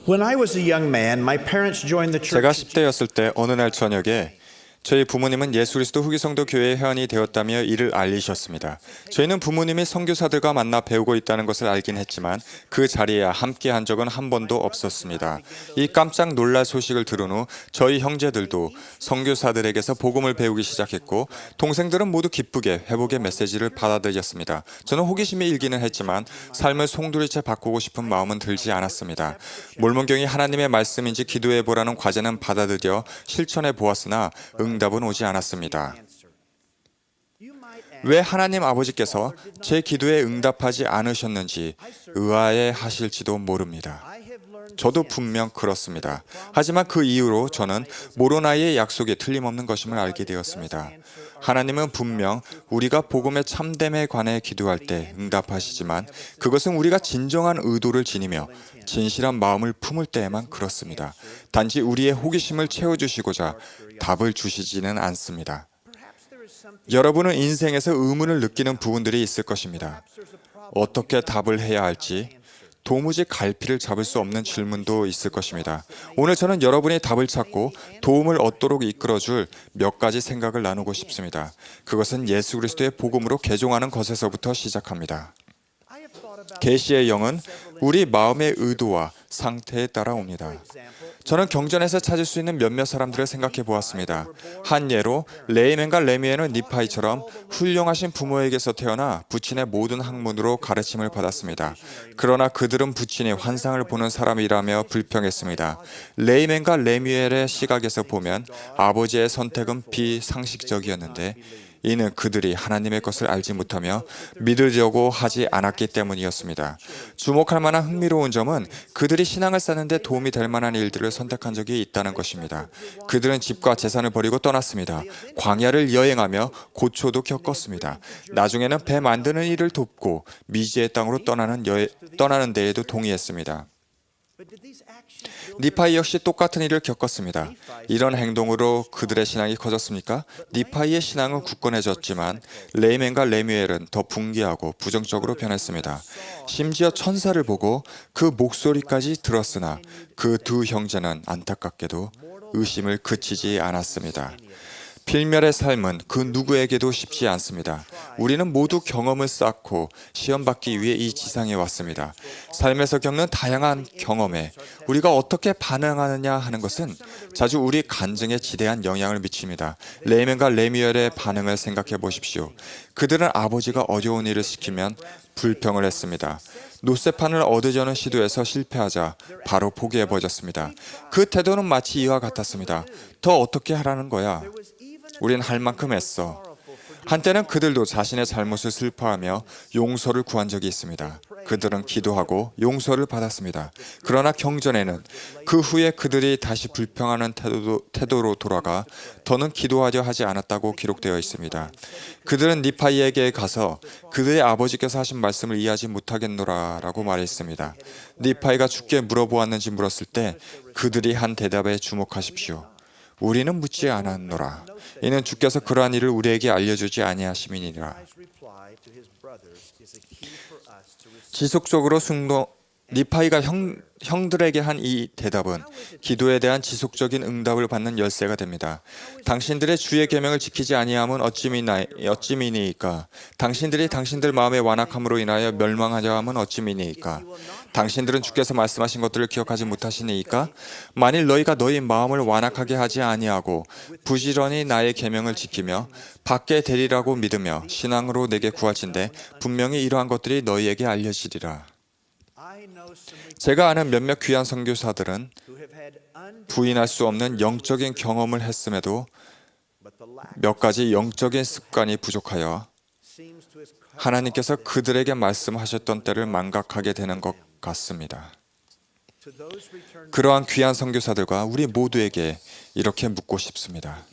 When I was a young man, my parents joined the 제가 church. 10대였을 때 어느 날 저녁에 저희 부모님은 예수 그리스도 후기성도 교회의 회원이 되었다며 이를 알리셨습니다. 저희는 부모님이 선교사들과 만나 배우고 있다는 것을 알긴 했지만 그 자리에 함께 한 적은 한 번도 없었습니다. 이 깜짝 놀랄 소식을 들은 후 저희 형제들도 선교사들에게서 복음을 배우기 시작했고 동생들은 모두 기쁘게 회복의 메시지를 받아들였습니다. 저는 호기심이 일기는 했지만 삶을 송두리째 바꾸고 싶은 마음은 들지 않았습니다. 몰몬경이 하나님의 말씀인지 기도해보라는 과제는 받아들여 실천해 보았으나 응답은 오지 않았습니다. 왜 하나님 아버지께서 제 기도에 응답하지 않으셨는지 의아해 하실지도 모릅니다. 저도 분명 그렇습니다. 하지만 그 이후로 저는 모로나이의 약속이 틀림없는 것임을 알게 되었습니다. 하나님은 분명 우리가 복음의 참됨에 관해 기도할 때 응답하시지만 그것은 우리가 진정한 의도를 지니며 진실한 마음을 품을 때에만 그렇습니다. 단지 우리의 호기심을 채워주시고자 답을 주시지는 않습니다. 여러분은 인생에서 의문을 느끼는 부분들이 있을 것입니다. 어떻게 답을 해야 할지 도무지 갈피를 잡을 수 없는 질문도 있을 것입니다. 오늘 저는 여러분이 답을 찾고 도움을 얻도록 이끌어줄 몇 가지 생각을 나누고 싶습니다. 그것은 예수 그리스도의 복음으로 개종하는 것에서부터 시작합니다. 계시의 영은 우리 마음의 의도와 상태에 따라 옵니다. 저는 경전에서 찾을 수 있는 몇몇 사람들을 생각해 보았습니다. 한 예로 레이멘과 레미에는 니파이처럼 훌륭하신 부모에게서 태어나 부친의 모든 학문으로 가르침을 받았습니다. 그러나 그들은 부친이 환상을 보는 사람이라며 불평했습니다. 레이멘과 레미엘의 시각에서 보면 아버지의 선택은 비상식적이었는데 이는 그들이 하나님의 것을 알지 못하며 믿으려고 하지 않았기 때문이었습니다. 주목할 만한 흥미로운 점은 그들이 신앙을 쌓는데 도움이 될 만한 일들을 선택한 적이 있다는 것입니다. 그들은 집과 재산을 버리고 떠났습니다. 광야를 여행하며 고초도 겪었습니다. 나중에는 배 만드는 일을 돕고 미지의 땅으로 떠나는 데에도 동의했습니다. 니파이 역시 똑같은 일을 겪었습니다. 이런 행동으로 그들의 신앙이 커졌습니까? 니파이의 신앙은 굳건해졌지만 레이멘과 레뮤엘은 더 붕괴하고 부정적으로 변했습니다. 심지어 천사를 보고 그 목소리까지 들었으나 그 두 형제는 안타깝게도 의심을 그치지 않았습니다. 필멸의 삶은 그 누구에게도 쉽지 않습니다. 우리는 모두 경험을 쌓고 시험받기 위해 이 지상에 왔습니다. 삶에서 겪는 다양한 경험에 우리가 어떻게 반응하느냐 하는 것은 자주 우리 간증에 지대한 영향을 미칩니다. 레이멘과 레미엘의 반응을 생각해 보십시오. 그들은 아버지가 어려운 일을 시키면 불평을 했습니다. 노쇠판을 얻으려는 시도에서 실패하자 바로 포기해버렸습니다. 그 태도는 마치 이와 같았습니다. 더 어떻게 하라는 거야? 우린 할 만큼 했어. 한때는 그들도 자신의 잘못을 슬퍼하며 용서를 구한 적이 있습니다. 그들은 기도하고 용서를 받았습니다. 그러나 경전에는 그 후에 그들이 다시 불평하는 태도로 돌아가 더는 기도하려 하지 않았다고 기록되어 있습니다. 그들은 니파이에게 가서 그들의 아버지께서 하신 말씀을 이해하지 못하겠노라 라고 말했습니다. 니파이가 주께 물어보았는지 물었을 때 그들이 한 대답에 주목하십시오. 우리는 묻지 않았노라. 이는 주께서 그러한 일을 우리에게 알려주지 아니하심이니라. 지속적으로 니파이가 형들에게 한 이 대답은 기도에 대한 지속적인 응답을 받는 열쇠가 됩니다. 당신들의 주의 계명을 지키지 아니함은 어찌미니이까? 당신들이 당신들 마음의 완악함으로 인하여 멸망하려 함은 어찌미니이까? 당신들은 주께서 말씀하신 것들을 기억하지 못하시니이까? 만일 너희가 너희 마음을 완악하게 하지 아니하고 부지런히 나의 계명을 지키며 받게 되리라고 믿으며 신앙으로 내게 구할진대 분명히 이러한 것들이 너희에게 알려지리라. 제가 아는 몇몇 귀한 선교사들은 부인할 수 없는 영적인 경험을 했음에도 몇 가지 영적인 습관이 부족하여 하나님께서 그들에게 말씀하셨던 때를 망각하게 되는 것 같습니다. 그러한 귀한 선교사들과 우리 모두에게 이렇게 묻고 싶습니다.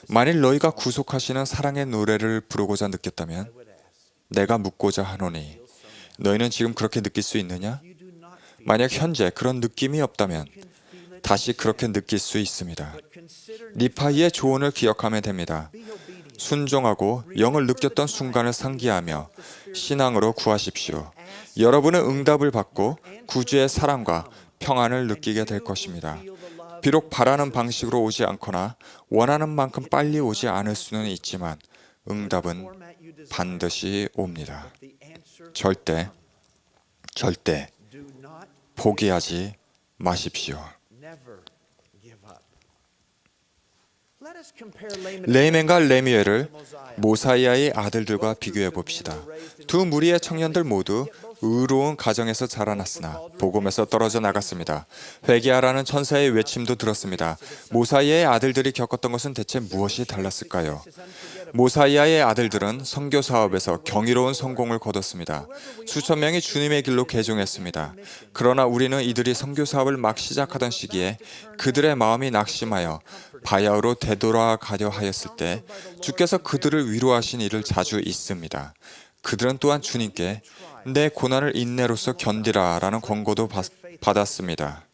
만일 너희가 구속하시는 사랑의 노래를 부르고자 느꼈다면 내가 묻고자 하노니 너희는 지금 그렇게 느낄 수 있느냐? 만약 현재 그런 느낌이 없다면 다시 그렇게 느낄 수 있습니다. 니파이의 조언을 기억하면 됩니다. 순종하고 영을 느꼈던 순간을 상기하며 신앙으로 구하십시오. 여러분은 응답을 받고 구주의 사랑과 평안을 느끼게 될 것입니다. 비록 바라는 방식으로 오지 않거나 원하는 만큼 빨리 오지 않을 수는 있지만 응답은 반드시 옵니다. 절대 포기하지 마십시오. 레이멘과 레미엘을 모사이아의 아들들과 비교해 봅시다. 두 무리의 청년들 모두 의로운 가정에서 자라났으나 복음에서 떨어져 나갔습니다. 회개하라는 천사의 외침도 들었습니다. 모사이아의 아들들이 겪었던 것은 대체 무엇이 달랐을까요? 모사이아의 아들들은 선교 사업에서 경이로운 성공을 거뒀습니다. 수천 명이 주님의 길로 개종했습니다. 그러나 우리는 이들이 선교 사업을 막 시작하던 시기에 그들의 마음이 낙심하여 바야흐로 되돌아가려 하였을 때 주께서 그들을 위로하신 일을 자주 있습니다. 그들은 또한 주님께 내 고난을 인내로써 견디라 라는 권고도 받았습니다.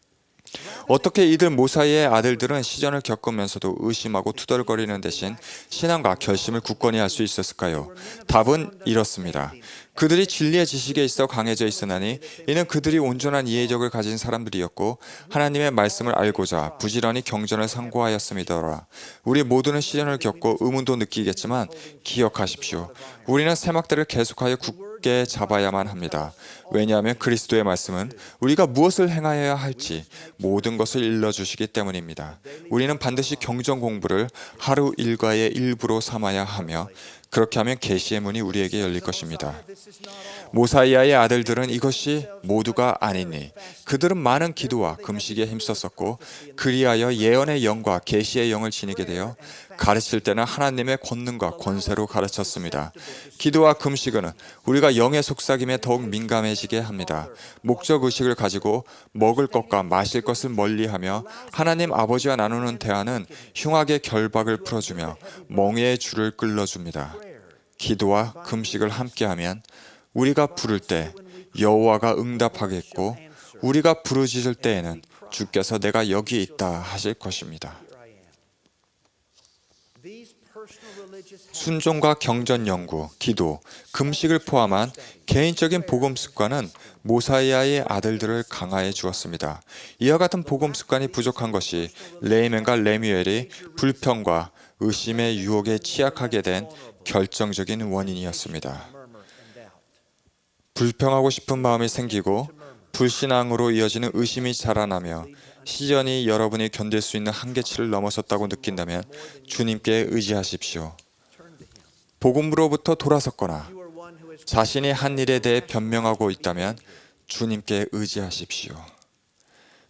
어떻게 이들 모사이의 아들들은 시련을 겪으면서도 의심하고 투덜거리는 대신 신앙과 결심을 굳건히 할 수 있었을까요? 답은 이렇습니다. 그들이 진리의 지식에 있어 강해져 있으나니 이는 그들이 온전한 이해력을 가진 사람들이었고 하나님의 말씀을 알고자 부지런히 경전을 상고하였음이더라. 우리 모두는 시련을 겪고 의문도 느끼겠지만 기억하십시오. 우리는 새막대를 계속하여 굳게 잡아야만 합니다. 왜냐하면 그리스도의 말씀은 우리가 무엇을 행하여야 할지 모든 것을 일러주시기 때문입니다. 우리는 반드시 경전 공부를 하루 일과의 일부로 삼아야 하며 그렇게 하면 계시의 문이 우리에게 열릴 것입니다. 모사이아의 아들들은 이것이 모두가 아니니 그들은 많은 기도와 금식에 힘썼었고 그리하여 예언의 영과 계시의 영을 지니게 되어 가르칠 때는 하나님의 권능과 권세로 가르쳤습니다. 기도와 금식은 우리가 영의 속삭임에 더욱 민감해지게 합니다. 목적의식을 가지고 먹을 것과 마실 것을 멀리하며 하나님 아버지와 나누는 대화는 흉악의 결박을 풀어주며 멍에의 줄을 끌어줍니다. 기도와 금식을 함께하면 우리가 부를 때 여호와가 응답하겠고 우리가 부르짖을 때에는 주께서 내가 여기 있다 하실 것입니다. 순종과 경전 연구, 기도, 금식을 포함한 개인적인 복음 습관은 모사이아의 아들들을 강화해 주었습니다. 이와 같은 복음 습관이 부족한 것이 레이멘과 레뮤엘이 불평과 의심의 유혹에 취약하게 된 결정적인 원인이었습니다. 불평하고 싶은 마음이 생기고 불신앙으로 이어지는 의심이 자라나며 시련이 여러분이 견딜 수 있는 한계치를 넘어섰다고 느낀다면 주님께 의지하십시오. 복음으로부터 돌아섰거나 자신이 한 일에 대해 변명하고 있다면 주님께 의지하십시오.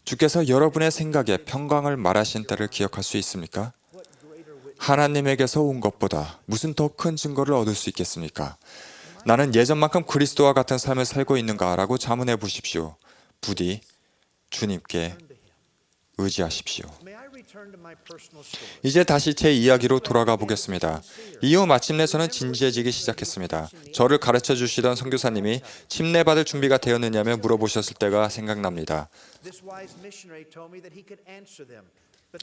주께서 여러분의 생각에 평강을 말하신 때를 기억할 수 있습니까? 하나님에게서 온 것보다 무슨 더 큰 증거를 얻을 수 있겠습니까? 나는 예전만큼 그리스도와 같은 삶을 살고 있는가라고 자문해 보십시오. 부디 주님께 의지하십시오. 이제 다시 제 이야기로 돌아가 보겠습니다. 이후 마침내 저는 진지해지기 시작했습니다. 저를 가르쳐 주시던 선교사님이 침례받을 준비가 되었느냐며 물어보셨을 때가 생각납니다.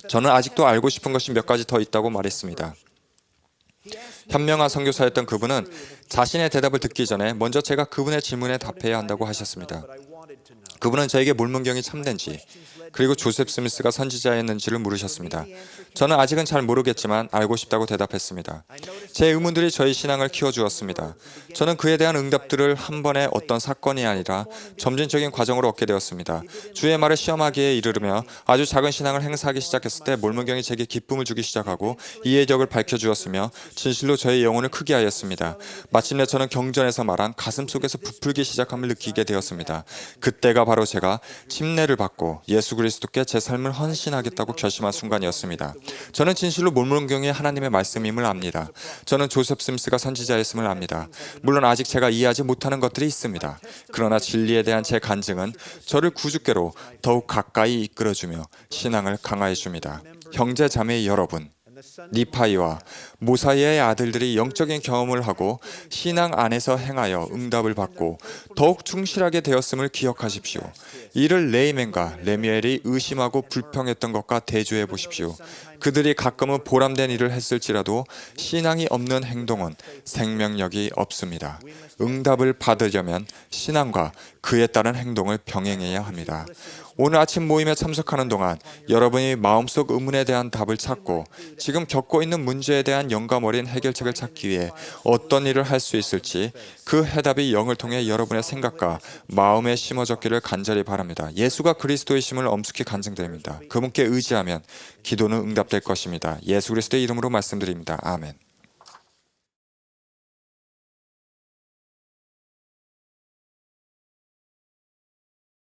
저는 아직도 알고 싶은 것이 몇 가지 더 있다고 말했습니다. 현명한 선교사였던 그분은 자신의 대답을 듣기 전에 먼저 제가 그분의 질문에 답해야 한다고 하셨습니다. 그분은 저에게 몰문경이 참된지 그리고 조셉 스미스가 선지자였는지를 물으셨습니다. 저는 아직은 잘 모르겠지만 알고 싶다고 대답했습니다. 제 의문들이 저의 신앙을 키워주었습니다. 저는 그에 대한 응답들을 한 번의 어떤 사건이 아니라 점진적인 과정으로 얻게 되었습니다. 주의 말을 시험하기에 이르르며 아주 작은 신앙을 행사하기 시작했을 때 몰문경이 제게 기쁨을 주기 시작하고 이해력을 밝혀주었으며 진실로 저의 영혼을 크게 하였습니다. 마침내 저는 경전에서 말한 가슴 속에서 부풀기 시작함을 느끼게 되었습니다. 그때가 바로 제가 침례를 받고 예수 그리스도께 제 삶을 헌신하겠다고 결심한 순간이었습니다. 저는 진실로 몰문경이 하나님의 말씀임을 압니다. 저는 조셉 스미스가 선지자였음을 압니다. 물론 아직 제가 이해하지 못하는 것들이 있습니다. 그러나 진리에 대한 제 간증은 저를 구주께로 더욱 가까이 이끌어주며 신앙을 강화해 줍니다. 형제 자매 여러분, 니파이와 모사이아의 아들들이 영적인 경험을 하고 신앙 안에서 행하여 응답을 받고 더욱 충실하게 되었음을 기억하십시오. 이를 레이멘과 레뮤엘이 의심하고 불평했던 것과 대조해 보십시오. 그들이 가끔은 보람된 일을 했을지라도 신앙이 없는 행동은 생명력이 없습니다. 응답을 받으려면 신앙과 그에 따른 행동을 병행해야 합니다. 오늘 아침 모임에 참석하는 동안 여러분이 마음속 의문에 대한 답을 찾고 지금 겪고 있는 문제에 대한 영감 어린 해결책을 찾기 위해 어떤 일을 할 수 있을지 그 해답이 영을 통해 여러분의 생각과 마음에 심어졌기를 간절히 바랍니다. 예수가 그리스도이심을 엄숙히 간증드립니다. 그분께 의지하면 기도는 응답될 것입니다. 예수 그리스도의 이름으로 말씀드립니다. 아멘.